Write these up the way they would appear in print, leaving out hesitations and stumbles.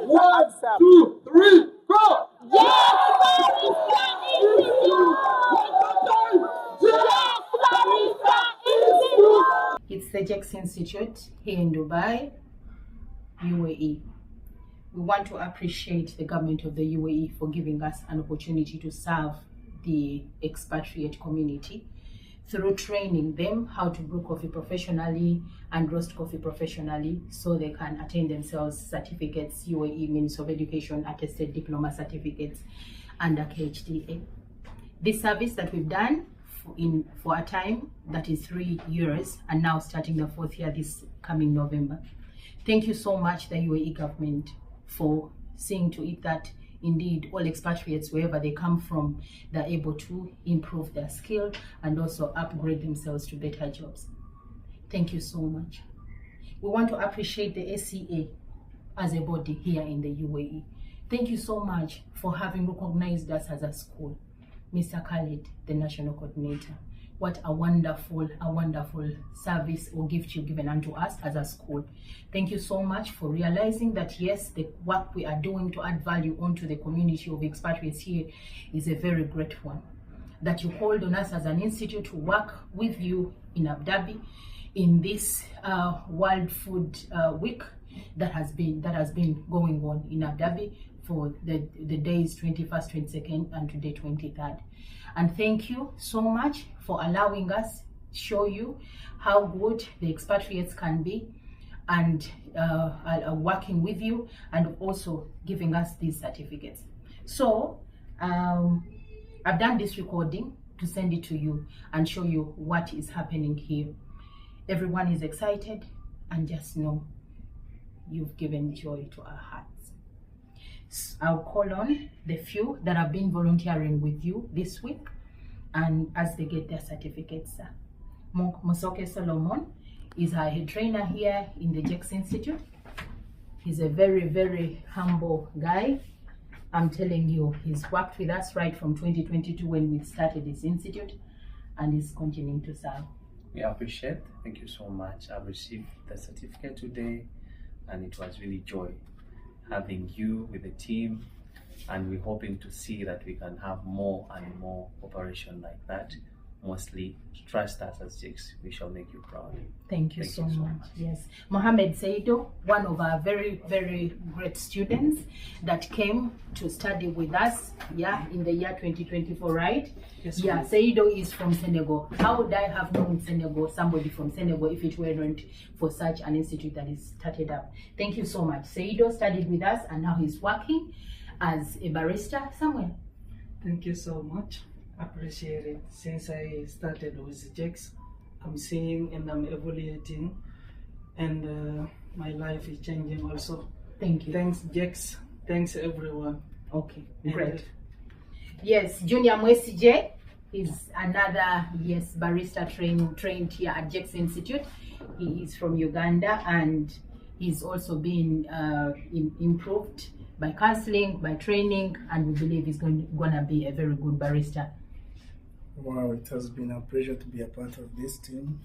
1, 2, 3, go! Jex Barista Institute! Jex Barista Institute! It's the Jex Institute here in Dubai, UAE. We want to appreciate the government of the UAE for giving us an opportunity to serve the expatriate community through training them how to brew coffee professionally and roast coffee professionally so they can attain themselves certificates, UAE Ministry of Education attested diploma certificates under KHDA. This service that we've done for a time that is 3 years and now starting the 4th year this coming November. Thank you so much, the UAE government, for seeing to it that indeed all expatriates, wherever they come from, they're able to improve their skill and also upgrade themselves to better jobs. Thank you so much. We want to appreciate the SCA as a body here in the UAE. Thank you so much for having recognized us as a school. Mr. Khalid, the national coordinator, what a wonderful service or gift you've given unto us as a school. Thank you so much for realizing that yes, the work we are doing to add value onto the community of expatriates here is a very great one. That you called on us as an institute to work with you in Abu Dhabi in this World Food Week that has been going on in Abu Dhabi for the days 21st, 22nd, and today 23rd. And thank you so much for allowing us show you how good the expatriates can be and working with you and also giving us these certificates. So I've done this recording to send it to you and show you what is happening here. Everyone is excited, and just know you've given joy to our hearts. I'll call on the few that have been volunteering with you this week, and as they get their certificates. Mosoke Solomon is our head trainer here in the Jex Institute. He's a very humble guy. I'm telling you, he's worked with us right from 2022 when we started this institute, and he's continuing to serve. We appreciate. Thank you so much. I've received the certificate today, and it was really joy having you with the team, and we're hoping to see that we can have more and more operation like that. Mostly trust us as Jex. We shall make you proud. Thank you so much. Yes, Mohammed Saido, one of our very great students that came to study with us, in the year 2024, right? Yes. Yeah, Saido is from Senegal. How would I have known Senegal, somebody from Senegal, if it weren't for such an institute that is started up? Thank you so much. Saido studied with us and now he's working as a barista somewhere. Thank you so much. Appreciate it. Since I started with Jex, I'm seeing and I'm evaluating, and my life is changing also. Thank you. Thanks Jex. Thanks everyone. Okay, great. Yes, Junior Mwesije is another barista trained here at Jex Institute. He is from Uganda and he's also been improved by counseling, by training, and we believe he's gonna be a very good barista. Wow, it has been a pleasure to be a part of this team.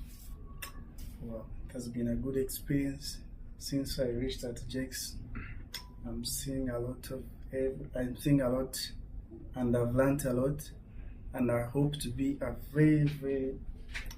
Wow, it has been a good experience since I reached at Jex. I'm seeing a lot, and I've learned a lot, and I hope to be a very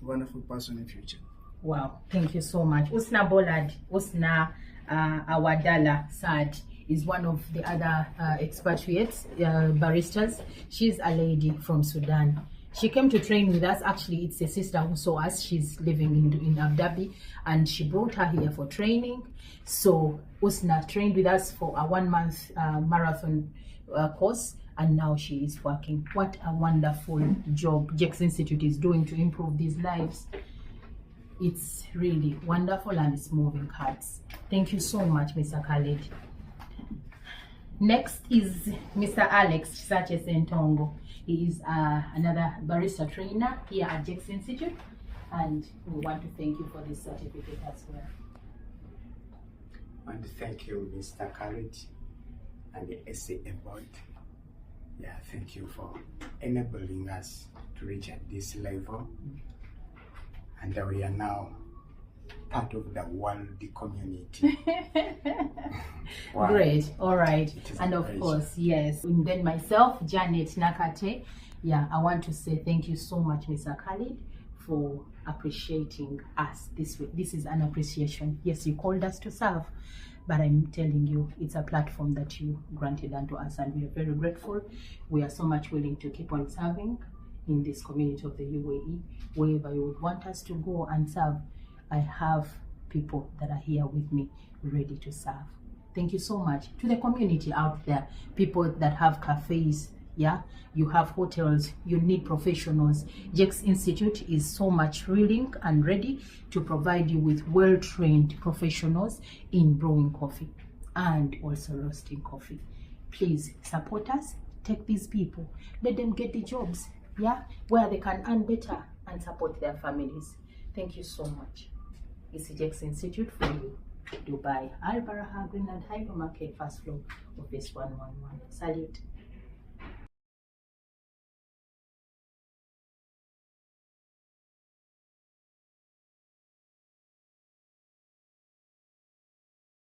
wonderful person in the future. Wow, thank you so much. Usna Bolad, Usna Awadala Sad is one of the other expatriates, baristas. She's a lady from Sudan. She came to train with us. Actually, it's a sister who saw us. She's living in Abu Dhabi, and she brought her here for training. So Usna trained with us for a 1-month marathon course, and now she is working. What a wonderful job Jex Institute is doing to improve these lives. It's really wonderful and it's moving hearts. Thank you so much, Mr. Khalid. Next is Mr. Alex Chisache Sentongo. He is another barista trainer here at Jex Institute, and we want to thank you for this certificate as well. I want to thank you, Mr. Khalid, and the SCA board. Yeah, thank you for enabling us to reach at this level. And we are now part of the world community. Wow. Great. All right. It is And a of pleasure. course, yes. And then myself, Janet Nakate. Yeah, I want to say thank you so much, Mr. Khalid, for appreciating us this way. This is an appreciation. Yes, you called us to serve, but I'm telling you, it's a platform that you granted unto us, and we are very grateful. We are so much willing to keep on serving in this community of the UAE, wherever you would want us to go and serve. I have people that are here with me ready to serve. Thank you so much to the community out there, people that have cafes, yeah, you have hotels, you need professionals. Jex Institute is so much willing and ready to provide you with well-trained professionals in brewing coffee and also roasting coffee. Please support us, take these people, let them get the jobs, yeah, where they can earn better and support their families. Thank you so much. It's Jex Institute for you. Dubai, Al Baraha Green and Hypermarket, first floor, office 111. Salute.